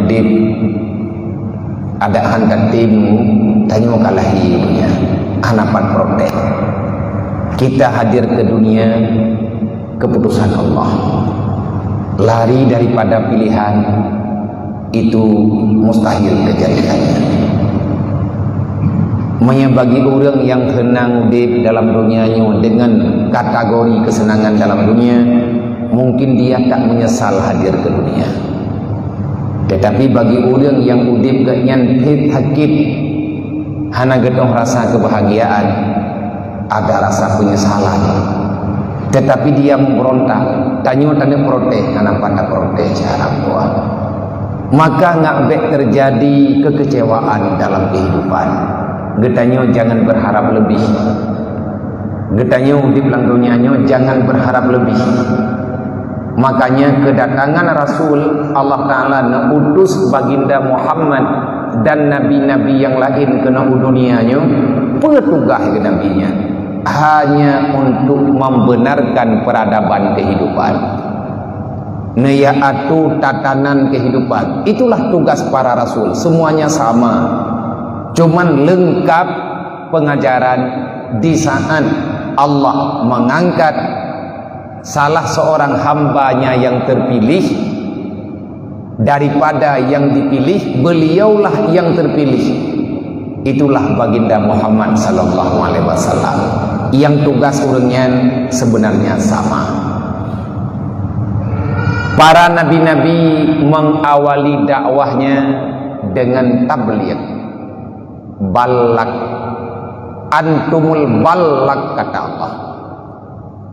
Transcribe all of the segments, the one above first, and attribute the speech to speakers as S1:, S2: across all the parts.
S1: udip ada hantar timu tanya kalahi punya hanapan protek. Kita hadir ke dunia keputusan Allah. Lari daripada pilihan itu mustahil kejadiannya. Bagi orang yang henang udip dalam dunianya dengan kategori kesenangan dalam dunia, mungkin dia tak menyesal hadir ke dunia. Tetapi bagi orang yang udip kenyan hakik hana getong rasa kebahagiaan, ada rasa penyesalan. Tetapi dia memberontak, tanya protes, karena pada protes cara buat. Maka ngak terjadi kekecewaan dalam kehidupan. Getanyo jangan berharap lebih. Getanyo udip lang dunianya jangan berharap lebih. Makanya kedatangan Rasul Allah Ta'ala utus baginda Muhammad dan nabi-nabi yang lain ke dunianya, petugas ke nabinya hanya untuk membenarkan peradaban kehidupan, yaitu tatanan kehidupan. Itulah tugas para rasul, semuanya sama, cuman lengkap pengajaran di saat Allah mengangkat salah seorang hambanya yang terpilih daripada yang dipilih, beliaulah yang terpilih. Itulah baginda Muhammad sallallahu alaihi wasallam yang tugas urangnya sebenarnya sama. Para nabi-nabi mengawali dakwahnya dengan tabligh, balak, antumul balak, kata Allah.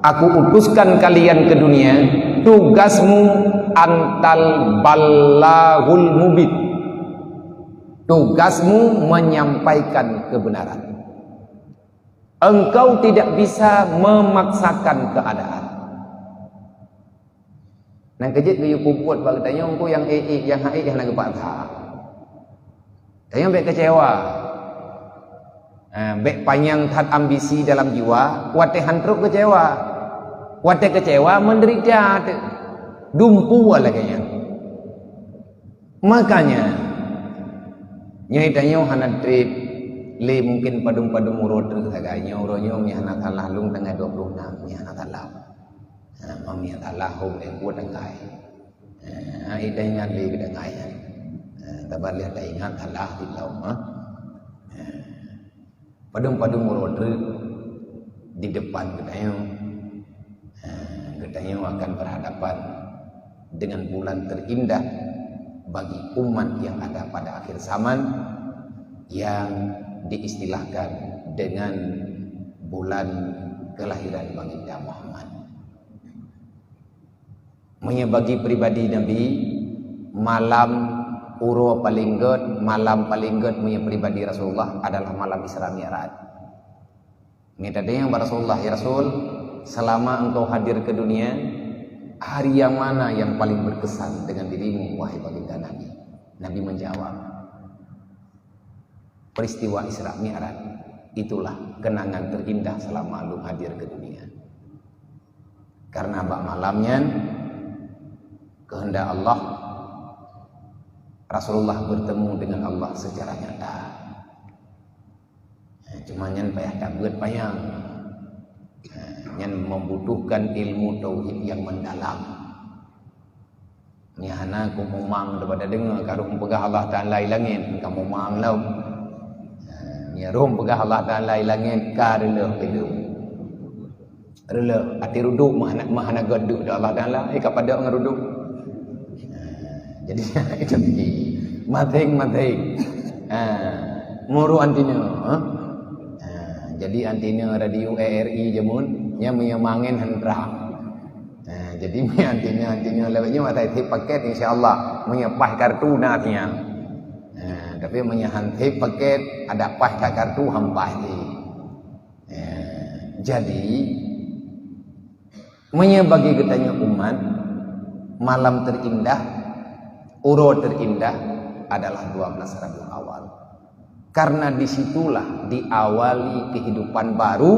S1: Aku utuskan kalian ke dunia, tugasmu antal ballahul mubin. Tugasmu menyampaikan kebenaran. Engkau tidak bisa memaksakan keadaan. Nang kejit kayu kumpul bagi tanya engkau yang yang haik yang nak patah. Tanya bek kecewa. Bek panjang tat ambisi dalam jiwa, kuateh hantruk kecewa. Kuateh kecewa menderita dumpu lagi. Makanya nyai tanya hana trip le mungkin padum-padum urut agaknya uronyo mi hana talah lung tengah 26 mi hana talah. Mami talah hom buat dengai. Ai dengan le dengai. Tabar lihat ingat talah di laut. Padum-padum urut di depan katanya akan berhadapan dengan bulan terindah bagi umat yang ada pada akhir zaman, yang diistilahkan dengan bulan kelahiran baginda Muhammad. Bagi pribadi Nabi, malam uro paling god, malam paling god punya pribadi Rasulullah adalah malam Isra Mi'raj. Minta yang Rasulullah, ya Rasul, selama engkau hadir ke dunia, hari yang mana yang paling berkesan dengan dirimu, wahai baginda Nabi? Nabi menjawab, peristiwa Isra Mi'raj. Itulah kenangan terindah selama lu hadir ke dunia. Karena bak malamnya kehendak Allah, Rasulullah bertemu dengan Allah secara nyata. Cuma nyan payah tabut payang. Yang membutuhkan ilmu tauhid yang mendalam. Nyana ku mumang daripada dengar karung pegah Allah Taala ilangin kamu mumang lau. Nya rom pegah Allah Taala ilangin ka rela itu. Rela ati ruduk mahana gaduk da Allah Taala kepada ngeruduk. Jadi itu mateng. Muru antina, jadi antina radio RRI jamun nya menyemangin hendrang. Jadi antinya lewatnya mata tip paket insyaallah menyepah kartu natnya. Tapi menyahanti paket ada pah kartu hampah ni. Jadi menyebagi katanya umat malam terindah, uro terindah adalah 12 Rabiul Awal. Karena disitulah diawali kehidupan baru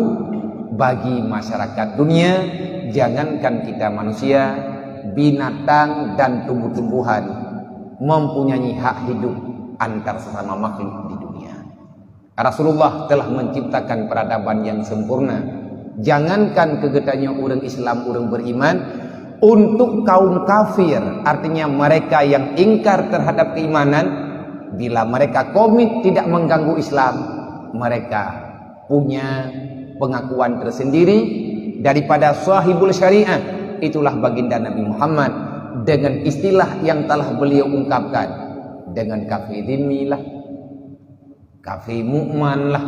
S1: bagi masyarakat dunia. Jangankan kita manusia, binatang dan tumbuh-tumbuhan mempunyai hak hidup antar sesama makhluk di dunia. Rasulullah telah menciptakan peradaban yang sempurna. Jangankan kegetanya orang Islam, orang beriman, untuk kaum kafir, artinya mereka yang ingkar terhadap keimanan, bila mereka komit tidak mengganggu Islam, mereka punya pengakuan tersendiri daripada sahibul syariah. Itulah baginda Nabi Muhammad dengan istilah yang telah beliau ungkapkan, dengan kafir dhimmi lah, kafir mu'man lah.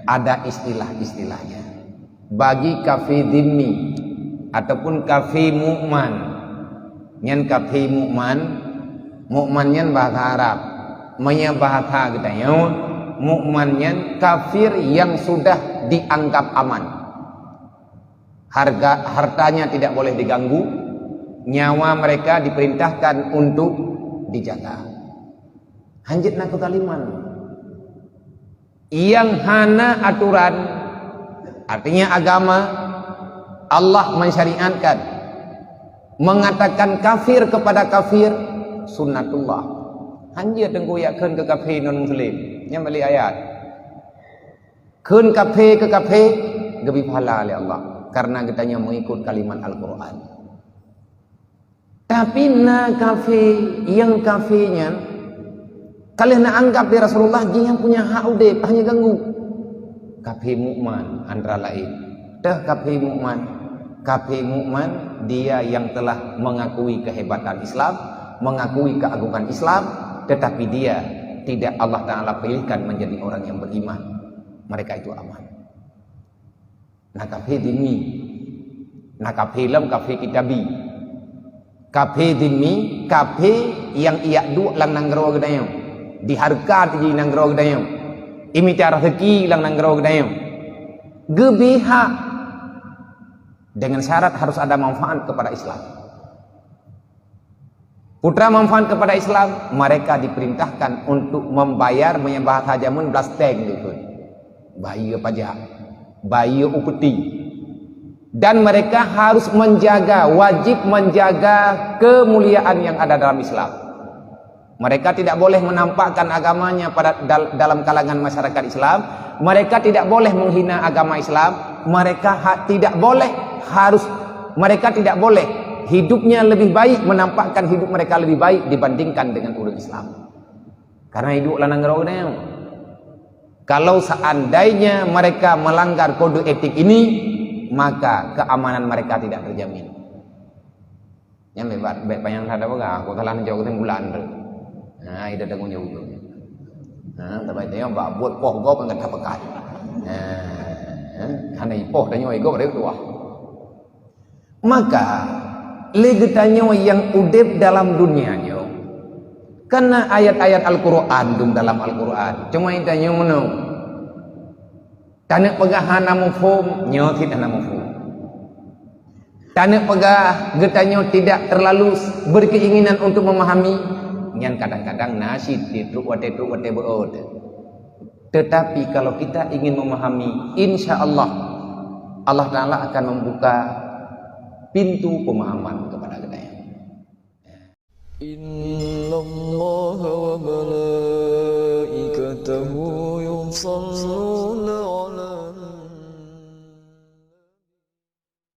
S1: Ada istilah-istilahnya. Bagi kafir dhimmi ataupun kafir mu'man, nyan kafir mu'man, mu'man nyan bahasa Arab, maya bahasa katanya mu'man nyan kafir yang sudah dianggap aman. Hartanya tidak boleh diganggu, nyawa mereka diperintahkan untuk dijaga. Hanjit nak kaliman yang hana aturan, artinya agama Allah mensyariatkan, mengatakan kafir kepada kafir sunnatullah. Hanjit denggoyakkan ke kafir non muslim, yang balik ayat kun kafir ke kafir gebi pahala oleh Allah, karena kitanya mengikut kalimat Al-Quran. Tapi na kafir yang kafirnya kalian nak anggap dia Rasulullah dia yang punya hak udip, hanya ganggu. Kafir mu'man antara lain. Dah kafir mu'man. Kafir mu'man dia yang telah mengakui kehebatan Islam, mengakui keagungan Islam, tetapi dia tidak Allah Ta'ala pilihkan menjadi orang yang beriman. Mereka itu aman. Nah kafir dhimmi, nah kafir lam kafir kitabi. Kafir dhimmi, kafir yang ia duk lang nanggro gedayang. Diharkat di nanggro gedayang. Imita rezeki lang nanggro gedayang. Gebiha dengan syarat harus ada manfaat kepada Islam. Putra manfaat kepada Islam, mereka diperintahkan untuk membayar menyembah hajamun blasteng gitu. Bayar pajak, bayar upeti. Dan mereka harus menjaga, wajib menjaga kemuliaan yang ada dalam Islam. Mereka tidak boleh menampakkan agamanya dalam kalangan masyarakat Islam. Mereka tidak boleh menghina agama Islam. Mereka tidak boleh hidupnya lebih baik, menampakkan hidup mereka lebih baik dibandingkan dengan orang Islam. Karena hidup lanang raunya. Kalau seandainya mereka melanggar kode etik ini, maka keamanan mereka tidak terjamin. Yang baik yang ada apa? Aku telah menjauh ke bulan. Nah, itu ada ngunyah itu. Nah, tapi dia buat poh gop dengan tapakan. Hanya poh dan nyoy gop dari tua. Maka legetanyo yang udep dalam dunianya, karena ayat-ayat Al-Quran dalam Al-Quran, cuma itanya menung. Tanah pegahan namufum nyotit namufum. Tanah pegah getanyo tidak terlalu berkeinginan untuk memahami. Yang kadang-kadang nasid ditruk wate beod. Tetapi kalau kita ingin memahami, insya Allah Allah Ta'ala akan membuka pintu pemahaman kepada kita. Innallaha wa malaikatahu yusalluna